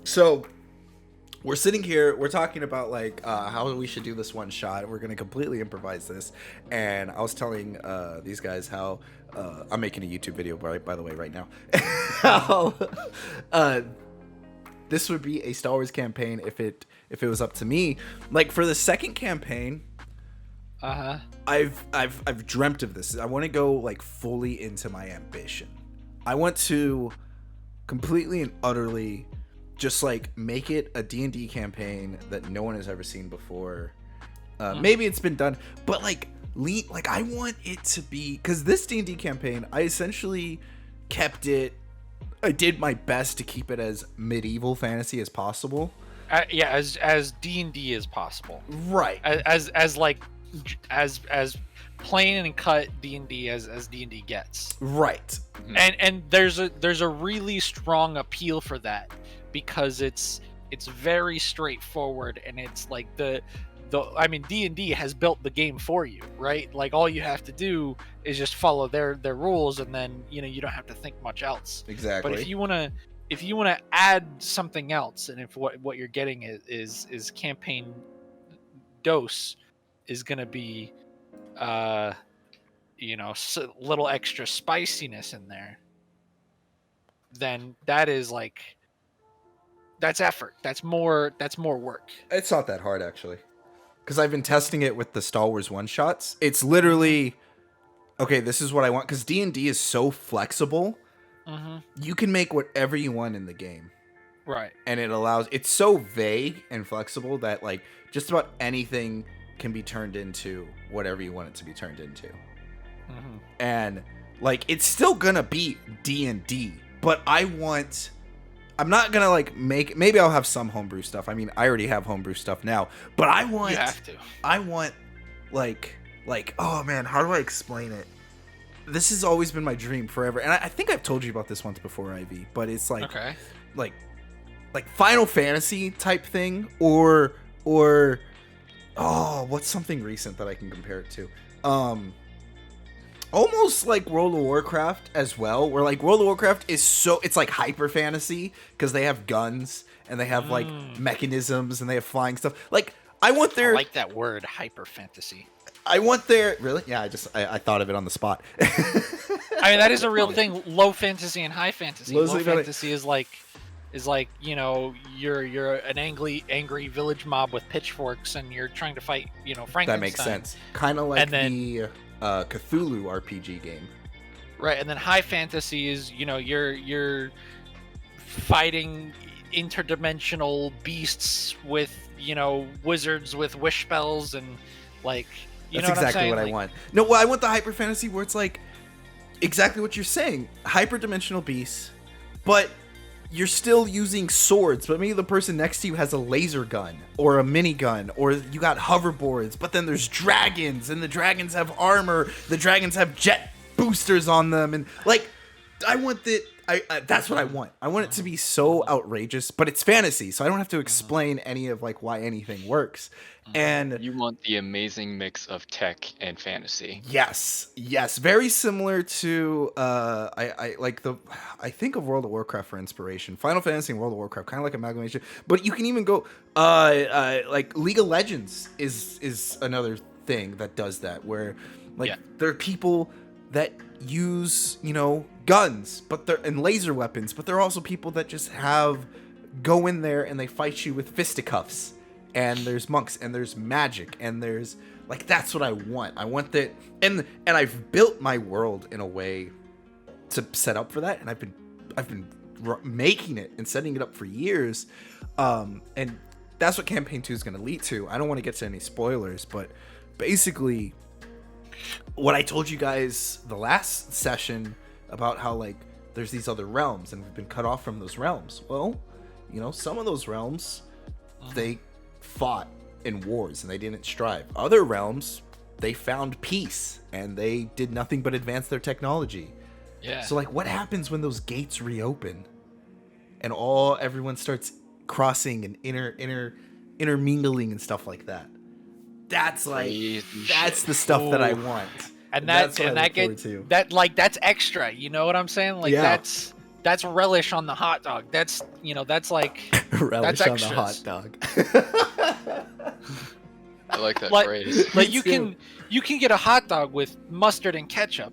So we're sitting here, we're talking about like how we should do this one shot. We're gonna completely improvise this, and I was telling these guys how I'm making a YouTube video by the way right now. How uh, this would be a Star Wars campaign if it was up to me. Like for the second campaign, I've dreamt of this. I want to go like fully into my ambition. I want to completely and utterly just like make it a D&D campaign that no one has ever seen before. Maybe it's been done, but like I want it to be, because this D&D campaign, I essentially kept it. I did my best to keep it as medieval fantasy as possible. Yeah, as D&D as possible. Right. As plain and cut D&D as D&D gets. Right. And there's a really strong appeal for that, because it's very straightforward, and it's like I mean, D&D has built the game for you, right? Like all you have to do is just follow their rules, and then you don't have to think much else. Exactly. But if you want to add something else, and if what you're getting is campaign dose is going to be little extra spiciness in there, then that is like, that's effort. That's more work. It's not that hard actually, because I've been testing it with the Star Wars one shots. It's literally, okay, this is what I want, because D&D is so flexible. You can make whatever you want in the game, right? And it's so vague and flexible that like just about anything can be turned into whatever you want it to be turned into. And like it's still gonna be D&D, but I'm not gonna like maybe I'll have some homebrew stuff. I mean, I already have homebrew stuff now, but you have to. I want like oh man, how do I explain it? This has always been my dream forever, and I think I've told you about this once before, Ivy. But it's like like Final Fantasy type thing, or what's something recent that I can compare it to? Almost like World of Warcraft as well, where like World of Warcraft it's like hyper fantasy, because they have guns and they have like mechanisms and they have flying stuff. Like I like that word, hyper fantasy. Really? Yeah, I thought of it on the spot. I mean, that is a real thing. Low fantasy and high fantasy. Low fantasy is like you're an angry village mob with pitchforks, and you're trying to fight Frankenstein. That makes sense. Kind of like the Cthulhu RPG game. Right, and then high fantasy is you're fighting interdimensional beasts with wizards with wish spells, and like that's exactly what I want. No, well, I want the hyper fantasy where it's like exactly what you're saying, hyperdimensional beasts, but you're still using swords, but maybe the person next to you has a laser gun or a minigun, or you got hoverboards, but then there's dragons, and the dragons have armor, the dragons have jet boosters on them, and like I want that. That's what I want. I want it to be so outrageous, but it's fantasy, so I don't have to explain any of like why anything works. And you want the amazing mix of tech and fantasy. Yes, very similar to I think of World of Warcraft for inspiration. Final Fantasy and World of Warcraft, kind of like amalgamation, but you can even go like League of Legends is another thing that does that, where like there are people that use guns, and laser weapons, but there are also people that just go in there and they fight you with fisticuffs. And there's monks, and there's magic, and there's like, that's what I want. I want that, and I've built my world in a way to set up for that, and I've been making it and setting it up for years, and that's what campaign 2 is going to lead to. I don't want to get to any spoilers, but basically, what I told you guys the last session about how like there's these other realms, and we've been cut off from those realms. Well, some of those realms, they fought in wars and they didn't strive. Other realms, they found peace and they did nothing but advance their technology. Yeah. So like, what happens when those gates reopen and everyone starts crossing and intermingling and stuff like that? That's like that's the stuff that I want. And that's extra. You know what I'm saying? Like that's relish on the hot dog. That's that's like Relish that's on the extras. hot dog. I like that Like- phrase. Like Me you too. can get a hot dog with mustard and ketchup,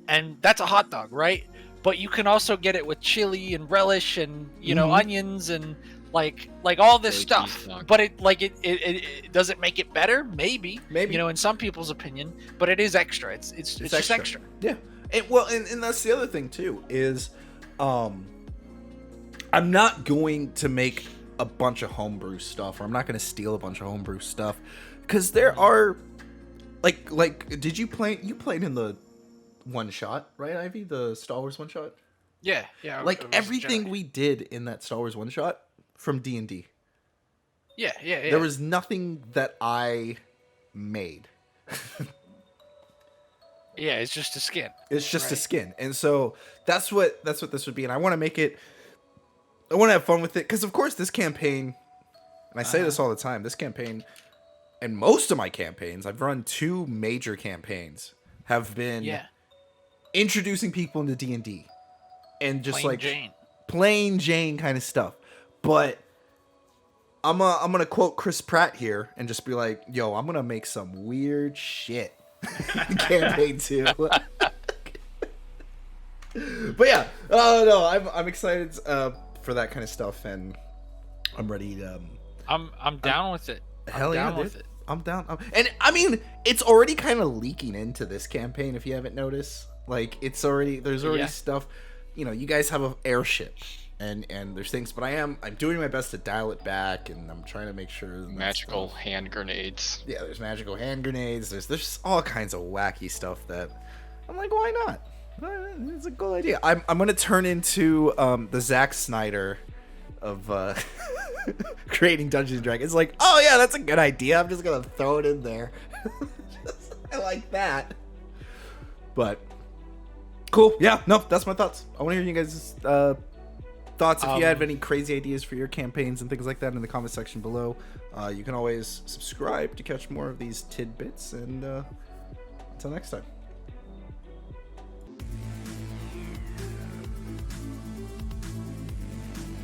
and that's a hot dog, right? But you can also get it with chili and relish and Mhm. onions and like all this Really stuff. cheese dog. But it does it make it better? Maybe. Maybe. In some people's opinion, but it is extra. It's just extra. extra. Yeah, and that's the other thing too is, I'm not going to make a bunch of homebrew stuff, or I'm not going to steal a bunch of homebrew stuff, because there are, like, did you played in the one shot, right, Ivy, the Star Wars one shot? Yeah, yeah. Like it was everything Jedi. we did in that Star Wars one shot from D&D, Yeah. there was nothing that I made. Yeah, it's just a skin. It's just a Right. skin, and so that's what this would be. And I want to make it. I want to have fun with it because, of course, this campaign. And I say this all the time. This campaign, and most of my campaigns, I've run 2 major campaigns, have been Yeah. introducing people into D&D, and just Plain like Jane. plain Jane kind of stuff. But I'm gonna quote Chris Pratt here and just be like, "Yo, I'm gonna make some weird shit." in campaign 2. But yeah, no, I'm excited for that kind of stuff, and I'm ready to. I'm down with it. Hell I'm yeah, down dude. with it. I'm down. And I mean, it's already kind of leaking into this campaign. If you haven't noticed, like there's already Yeah. stuff. You guys have an airship, and there's things, but I'm doing my best to dial it back, and I'm trying to make sure that Magical stuff- hand grenades. Yeah, there's magical hand grenades. There's all kinds of wacky stuff that I'm like, why not? It's a cool idea. I'm gonna turn into the Zack Snyder of creating Dungeons and Dragons. It's like, oh yeah, that's a good idea. I'm just gonna throw it in there. I like that. But cool. Yeah, no, that's my thoughts. I want to hear you guys' thoughts. If you have any crazy ideas for your campaigns and things like that in the comment section below, you can always subscribe to catch more of these tidbits. And until next time.